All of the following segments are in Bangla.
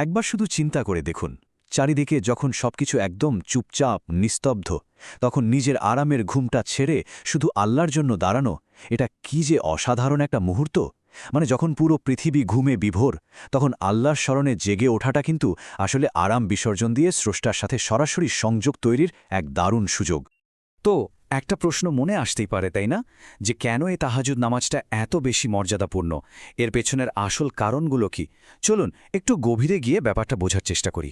একবার শুধু চিন্তা করে দেখুন, চারিদিকে যখন সবকিছু একদম চুপচাপ নিস্তব্ধ, তখন নিজের আরামের ঘুমটা ছেড়ে শুধু আল্লাহর জন্য দাঁড়ানো, এটা কি যে অসাধারণ একটা মুহূর্ত। মানে যখন পুরো পৃথিবী ঘুমে বিভোর, তখন আল্লাহর স্মরণে জেগে ওঠাটা কিন্তু আসলে আরাম বিসর্জন দিয়ে স্রষ্টার সাথে সরাসরি সংযোগ তৈরির এক দারুণ সুযোগ। তো একটা প্রশ্ন মনে আসতেই পারে, তাই না, যে কেন এই তাহাজ্জুদ নামাজটা এত বেশি মর্যাদাপূর্ণ? এর পেছনের আসল কারণগুলো কি? চলুন একটু গভীরে গিয়ে ব্যাপারটা বোঝার চেষ্টা করি।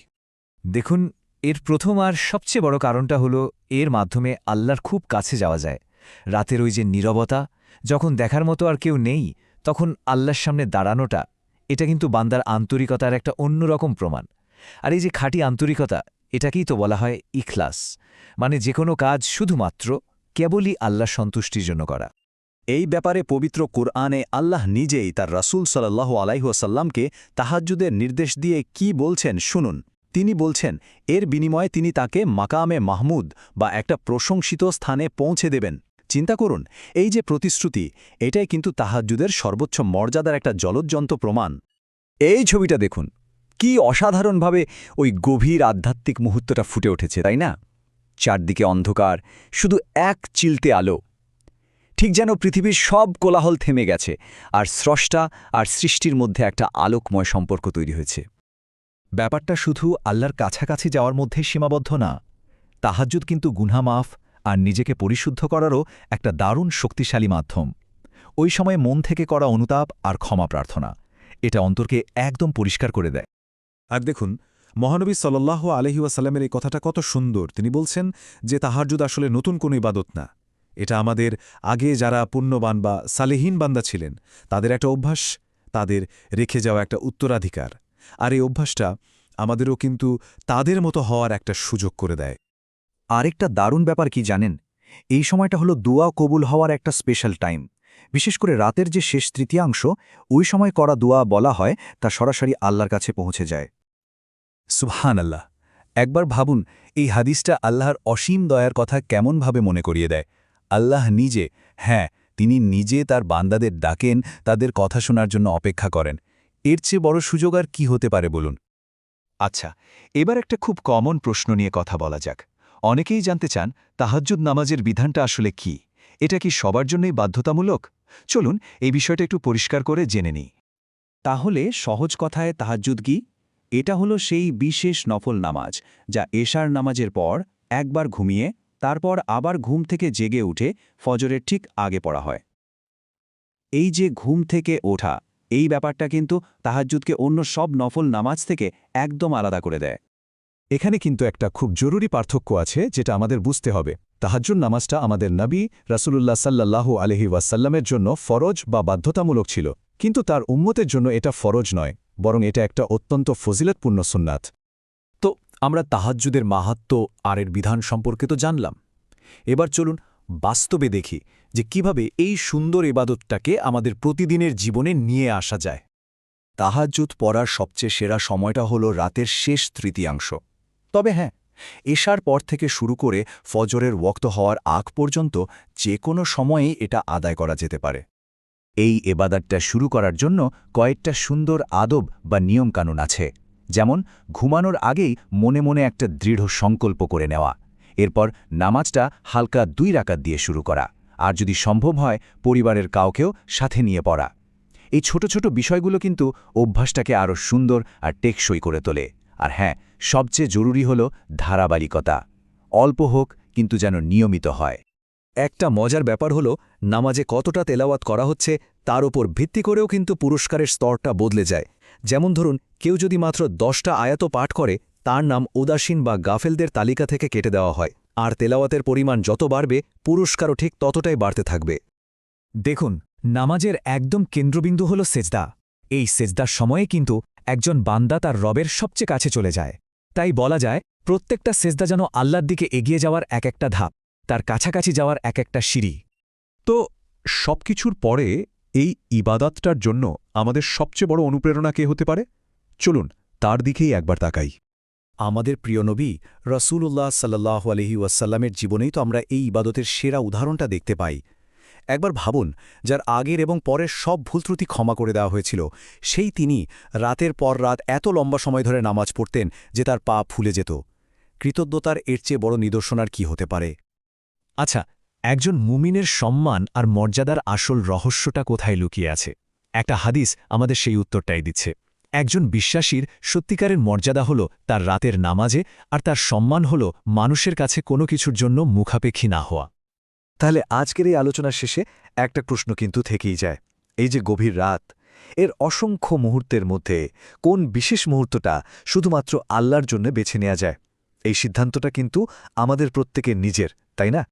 দেখুন, এর প্রথম আর সবচেয়ে বড় কারণটা হলো এর মাধ্যমে আল্লাহর খুব কাছে যাওয়া যায়। রাতের ওই যে নীরবতা, যখন দেখার মতো আর কেউ নেই, তখন আল্লাহর সামনে দাঁড়ানোটা, এটা কিন্তু বান্দার আন্তরিকতার একটা অন্যরকম প্রমাণ। আর এই যে খাঁটি আন্তরিকতা, এটাকেই তো বলা হয় ইখলাস, মানে যে কোনো কাজ শুধুমাত্র কেবলই আল্লাহর সন্তুষ্টির জন্য করা। এই ব্যাপারে পবিত্র কুরআনে আল্লাহ নিজেই তার রাসূল সাল্লাল্লাহু আলাইহি ওয়াসাল্লামকে তাহাজ্জুদের নির্দেশ দিয়ে কি বলছেন শুনুন। তিনি বলছেন, এর বিনিময়ে তিনি তাকে মাকামে মাহমুদ বা একটা প্রশংসিত স্থানে পৌঁছে দেবেন। চিন্তা করুন, এই যে প্রতিশ্রুতি, এটাই কিন্তু তাহাজ্জুদের সর্বোচ্চ মর্যাদার একটা জ্বলজ্জন্ত প্রমাণ। এই ছবিটা দেখুন, কি অসাধারণভাবে ওই গভীর আধ্যাত্মিক মুহূর্তটা ফুটে উঠেছে, তাই না? চারদিকে অন্ধকার, শুধু এক চিলতে আলো, ঠিক যেন পৃথিবীর সব কোলাহল থেমে গেছে, আর স্রষ্টা আর সৃষ্টির মধ্যে একটা আলোকময় সম্পর্ক তৈরি হয়েছে। ব্যাপারটা শুধু আল্লাহর কাছাকাছি যাওয়ার মধ্যে সীমাবদ্ধ না, তাহাজ্জুদ কিন্তু গুনাহ মাফ আর নিজেকে পরিশুদ্ধ করারও একটা দারুণ শক্তিশালী মাধ্যম। ওই সময়ে মন থেকে করা অনুতাপ আর ক্ষমা প্রার্থনা, এটা অন্তরকে একদম পরিষ্কার করে দেয়। আর দেখুন, মহানবী সাল্লাল্লাহু আলাইহি ওয়াসাল্লামের এই কথাটা কত সুন্দর। তিনি বলছেন যে তাহাজ্জুদ আসলে নতুন কোনো ইবাদত না, এটা আমাদের আগে যারা পুণ্যবান বা সালেহীন বান্দা ছিলেন তাদের একটা অভ্যাস, তাদের রেখে যাওয়া একটা উত্তরাধিকার। আর এই অভ্যাসটা আমাদেরও কিন্তু তাদের মতো হওয়ার একটা সুযোগ করে দেয়। আরেকটা দারুণ ব্যাপার কি জানেন? এই সময়টা হলো দোয়া কবুল হওয়ার একটা স্পেশাল টাইম। বিশেষ করে রাতের যে শেষ তৃতীয়াংশ, ওই সময় করা দোয়া বলা হয় তা সরাসরি আল্লাহর কাছে পৌঁছে যায়। সুবহানাল্লাহ! একবার ভাবুন, এই হাদিসটা আল্লাহর অসীম দয়ার কথা কেমনভাবে মনে করিয়ে দেয়। আল্লাহ নিজে, হ্যাঁ, তিনি নিজে তার বান্দাদের ডাকেন, তাদের কথা শোনার জন্য অপেক্ষা করেন। এর চেয়ে বড় সুযোগ আর কি হতে পারে বলুন? আচ্ছা, এবার একটা খুব কমন প্রশ্ন নিয়ে কথা বলা যাক। অনেকেই জানতে চান, তাহাজ্জুদ নামাজের বিধানটা আসলে কি? এটা কি সবার জন্যই বাধ্যতামূলক? চলুন এই বিষয়টা একটু পরিষ্কার করে জেনে নিই। তাহলে সহজ কথায় তাহাজ্জুদ কি? এটা হলো সেই বিশেষ নফল নামাজ যা এশার নামাজের পর একবার ঘুমিয়ে তারপর আবার ঘুম থেকে জেগে উঠে ফজরের ঠিক আগে পড়া হয়। এই যে ঘুম থেকে ওঠা, এই ব্যাপারটা কিন্তু তাহাজ্জুদকে অন্য সব নফল নামাজ থেকে একদম আলাদা করে দেয়। এখানে কিন্তু একটা খুব জরুরি পার্থক্য আছে যেটা আমাদের বুঝতে হবে। তাহাজ্জুদ নামাজটা আমাদের নবী রাসূলুল্লাহ সাল্লাল্লাহু আলাইহি ওয়াসাল্লামের জন্য ফরজ বা বাধ্যতামূলক ছিল, কিন্তু তার উম্মতের জন্য এটা ফরজ নয়, বরং এটা একটা অত্যন্ত ফজিলতপূর্ণ সুন্নাত। তো আমরা তাহাজ্জুদের মাহাত্ম্য আর এর বিধান সম্পর্কে তো জানলাম। এবার চলুন বাস্তবে দেখি যে কিভাবে এই সুন্দর ইবাদতটাকে আমাদের প্রতিদিনের জীবনে নিয়ে আসা যায়। তাহাজ্জুদ পড়ার সবচেয়ে সেরা সময়টা হলো রাতের শেষ তৃতীয়াংশ। তবে হ্যাঁ, এশার পর থেকে শুরু করে ফজরের ওয়াক্ত হওয়ার আগ পর্যন্ত যে কোনো সময়েই এটা আদায় করা যেতে পারে। এই এবাদতটা শুরু করার জন্য কয়েকটা সুন্দর আদব বা নিয়মকানুন আছে। যেমন ঘুমানোর আগেই মনে মনে একটা দৃঢ় সংকল্প করে নেওয়া, এরপর নামাজটা হালকা 2 রাকাত দিয়ে শুরু করা, আর যদি সম্ভব হয় পরিবারের কাউকেও সাথে নিয়ে পড়া। এই ছোট ছোট বিষয়গুলো কিন্তু অভ্যাসটাকে আরও সুন্দর আর টেকসই করে তোলে। আর হ্যাঁ, সবচেয়ে জরুরি হল ধারাবাহিকতা। অল্প হোক, কিন্তু যেন নিয়মিত হয়। একটা মজার ব্যাপার হলো, নামাজে কতটা তেলাওয়াত করা হচ্ছে তার উপর ভিত্তি করেও কিন্তু পুরস্কারের স্তরটা বদলে যায়। যেমন ধরুন, কেউ যদি মাত্র 10টা আয়াত পাঠ করে, তার নাম উদাসীন বা গাফেলদের তালিকা থেকে কেটে দেওয়া হয়, আর তেলাওয়াতের পরিমাণ যত বাড়বে পুরস্কারও ঠিক ততটাই বাড়তে থাকবে। দেখুন, নামাজের একদম কেন্দ্রবিন্দু হল সেজদা। এই সেজদার সময়ে কিন্তু একজন বান্দা তার রবের সবচেয়ে কাছে চলে যায়। তাই বলা যায়, প্রত্যেকটা সেজদা যেন আল্লাহর দিকে এগিয়ে যাওয়ার এক একটা ধাপ, তার কাছাকাছি যাওয়ার এক একটা সিঁড়ি। তো সবকিছুর পরে এই ইবাদতটার জন্য আমাদের সবচেয়ে বড় অনুপ্রেরণা কে হতে পারে? চলুন তার দিকেই একবার তাকাই। আমাদের প্রিয় নবী রাসূলুল্লাহ সাল্লাল্লাহু আলাইহি ওয়াসাল্লামের জীবনেই তো আমরা এই ইবাদতের সেরা উদাহরণটা দেখতে পাই। একবার ভাবুন, যার আগের এবং পরের সব ভুল ত্রুটি ক্ষমা করে দেওয়া হয়েছিল, সেই তিনি রাতের পর রাত এত লম্বা সময় ধরে নামাজ পড়তেন যে তার পা ফুলে যেত। কৃতজ্ঞতার এর চেয়ে বড় নিদর্শন আর কি হতে পারে? আচ্ছা, একজন মুমিনের সম্মান আর মর্যাদার আসল রহস্যটা কোথায় লুকিয়ে আছে? একটা হাদিস আমাদের সেই উত্তরটাই দিচ্ছে। একজন বিশ্বাসীর সত্যিকারের মর্যাদা হল তার রাতের নামাজে, আর তার সম্মান হল মানুষের কাছে কোনো কিছুর জন্য মুখাপেক্ষী না হওয়া। তাহলে আজকের এই আলোচনার শেষে একটা প্রশ্ন কিন্তু থেকেই যায়। এই যে গভীর রাত, এর অসংখ্য মুহূর্তের মধ্যে কোন বিশেষ মুহূর্তটা শুধুমাত্র আল্লাহর জন্য বেছে নেওয়া যায়? এই সিদ্ধান্তটা কিন্তু আমাদের প্রত্যেকের নিজের, তাই না?